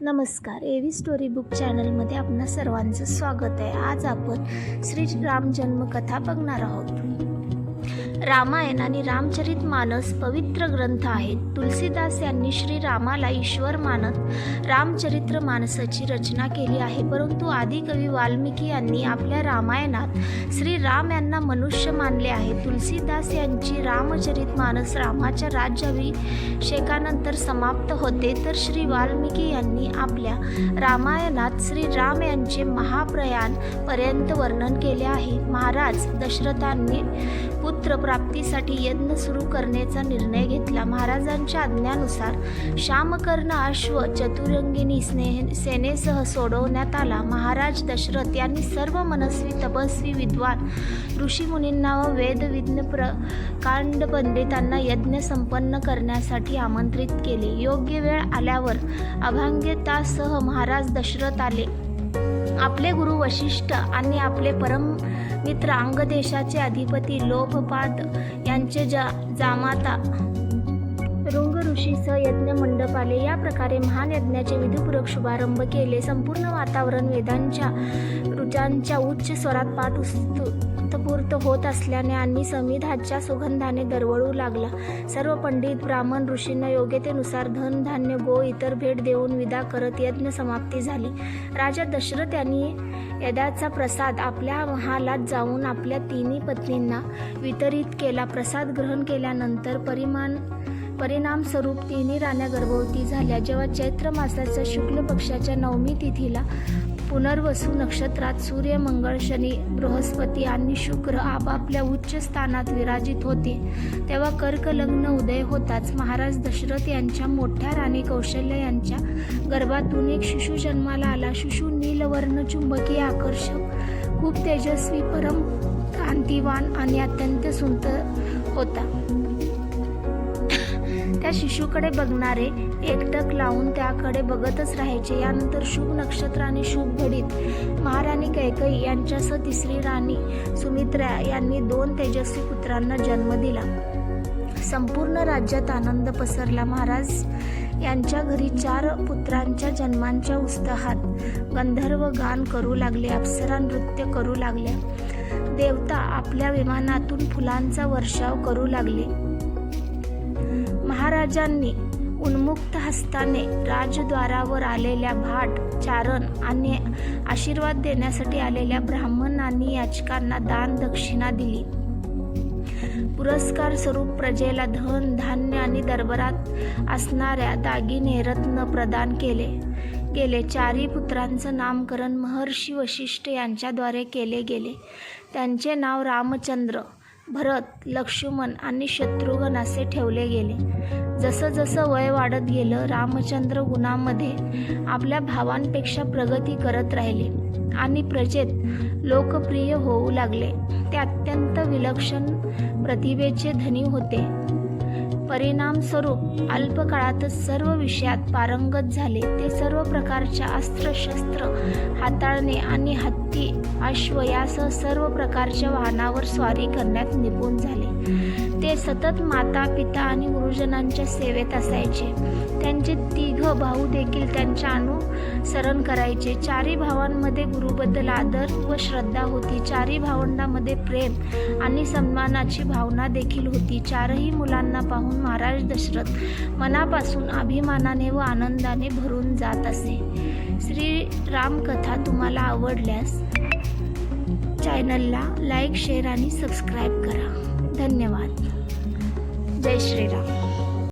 नमस्कार, एवी story book चॅनलमध्ये आपणा सर्वांचं स्वागत आहे। आज आपण श्री राम जन्मकथा बघणार आहोत। रामायण आणि रामचरित मानस पवित्र ग्रंथ आहेत। तुलसीदास यांनी श्री रामाला ईश्वर मानत रामचरित्र मानसाची रचना केली आहे, परंतु आदिकवी वाल्मिकी यांनी आपल्या रामायणात श्री राम यांना मनुष्य मानले आहे। तुलसीदास यांची रामचरित मानस रामाच्या राज्याभिषेकानंतर समाप्त होते, तर श्री वाल्मिकी यांनी आपल्या रामायणात श्री राम यांचे महाप्रयाण पर्यंत वर्णन केले आहे। महाराज दशरथांनी पुत्र प्राप्तीसाठी यज्ञ सुरू करण्याचा निर्णय घेतला। महाराजांच्या आज्ञेनुसार शामकर्ण अश्व चतुरंगिनी सेनेसह सोडवण्यात आला। महाराज दशरथ यांनी सर्व मनस्वी तपस्वी विद्वान ऋषीमुनींना व वेदविज्ञ प्रकांड पंडितांना यज्ञ संपन्न करण्यासाठी आमंत्रित केले। योग्य वेळ आल्यावर अभंगितासह महाराज दशरथ आले। आपले गुरु वशिष्ठ आणि आपले परम मित्र अंगदेशाचे अधिपती लोभपाद यांचे जामाता ऋंग ऋषीसह यज्ञ मंडप आले। या प्रकारे महान यज्ञाचे विधिपूर्वक शुभारंभ केले। संपूर्ण वातावरण वेदांच्या ऋचांच्या उच्च स्वरात पाठ उत्स्फूर्त होत असल्याने आणि समिधाच्या सुगंधाने दरवळू लागला। सर्व पंडित ब्राह्मण ऋषींना योग्यतेनुसार धन धान्य गो इतर भेट देऊन विदा करत यज्ञ समाप्ती झाली। राजा दशरथ यांनी यज्ञाचा प्रसाद आपल्या महालात जाऊन आपल्या तिन्ही पत्नींना वितरित केला। प्रसाद ग्रहण केल्यानंतर परिणामस्वरूप तिन्ही राण्या गर्भवती झाल्या। जेव्हा चैत्र मासाच्या शुक्ल पक्षाच्या नवमी तिथीला पुनर्वसू नक्षत्रात सूर्य, मंगळ, शनी, बृहस्पती आणि शुक्र आपापल्या उच्च स्थानात विराजित होते, तेव्हा कर्क लग्न उदय होताच महाराज दशरथ यांच्या मोठ्या राणी कौशल्य यांच्या गर्भातून एक शिशु जन्माला आला। शिशु नीलवर्ण, चुंबकीय, आकर्षक, खूप तेजस्वी, परम कांतिवान आणि अत्यंत सुंदर होता। त्या शिशुकडे बघणारे एकटक लावून त्याकडे बघतच राहायचे। यानंतर शुभ नक्षत्र आणि शुभ घडीत महाराणी कैकेयी यांच्यासह तिसरी राणी सुमित्रा यांनी 2 तेजस्वी पुत्रांना जन्म दिला। संपूर्ण राज्यात आनंद पसरला। महाराज यांच्या घरी 4 पुत्रांच्या जन्मांच्या उत्साहात गंधर्व गान करू लागले, अप्सरा नृत्य करू लागल्या, देवता आपल्या विमानातून फुलांचा वर्षाव करू लागले। महाराजांनी उन्मुक्त हस्ताने राजद्वारावर आलेल्या भाट, चारण आणि आशीर्वाद देण्यासाठी आलेल्या ब्राह्मण आणि याचकांना दान दक्षिणा दिली। पुरस्कार स्वरूप प्रजेला धन धान्य आणि दरबारात असणाऱ्या दागिने रत्न प्रदान केले गेले। 4ही पुत्रांचं नामकरण महर्षी वशिष्ठ यांच्याद्वारे केले गेले। त्यांचे नाव रामचंद्र, भरत, लक्ष्मण आणि शत्रुघ्न असे ठेवले गेले। जसं जसं वय वाढत गेलं, रामचंद्र गुणामध्ये आपल्या भावांपेक्षा प्रगती करत राहिले आणि प्रजेत लोकप्रिय होऊ लागले। ते अत्यंत विलक्षण प्रतिभेचे धनी होते। परिणामस्वरूप अल्प काळातच सर्व विषयात पारंगत झाले। ते सर्व प्रकारच्या अस्त्रशस्त्र हाताळणे आणि हत्ती, अश्व यासह सर्व प्रकारच्या वाहनावर स्वारी करण्यात निपुण झाले। ते सतत माता, पिता आणि गुरुजनांच्या सेवेत असायचे। त्यांचे 3 भाऊ देखील त्यांच्या अनुसरण करायचे। 4ही भावांमध्ये गुरुबद्दल आदर व श्रद्धा होती। 4ही भावंडांमध्ये प्रेम आणि सन्मानाची भावना देखील होती। 4ही मुलांना पाहून महाराज दशरथ मनापासून अभिमानाने व आनंदाने भरून जात असे। श्री राम कथा तुम्हाला आवडल्यास चॅनलला लाईक, शेअर आणि सबस्क्राईब करा। धन्यवाद। जय श्रीराम।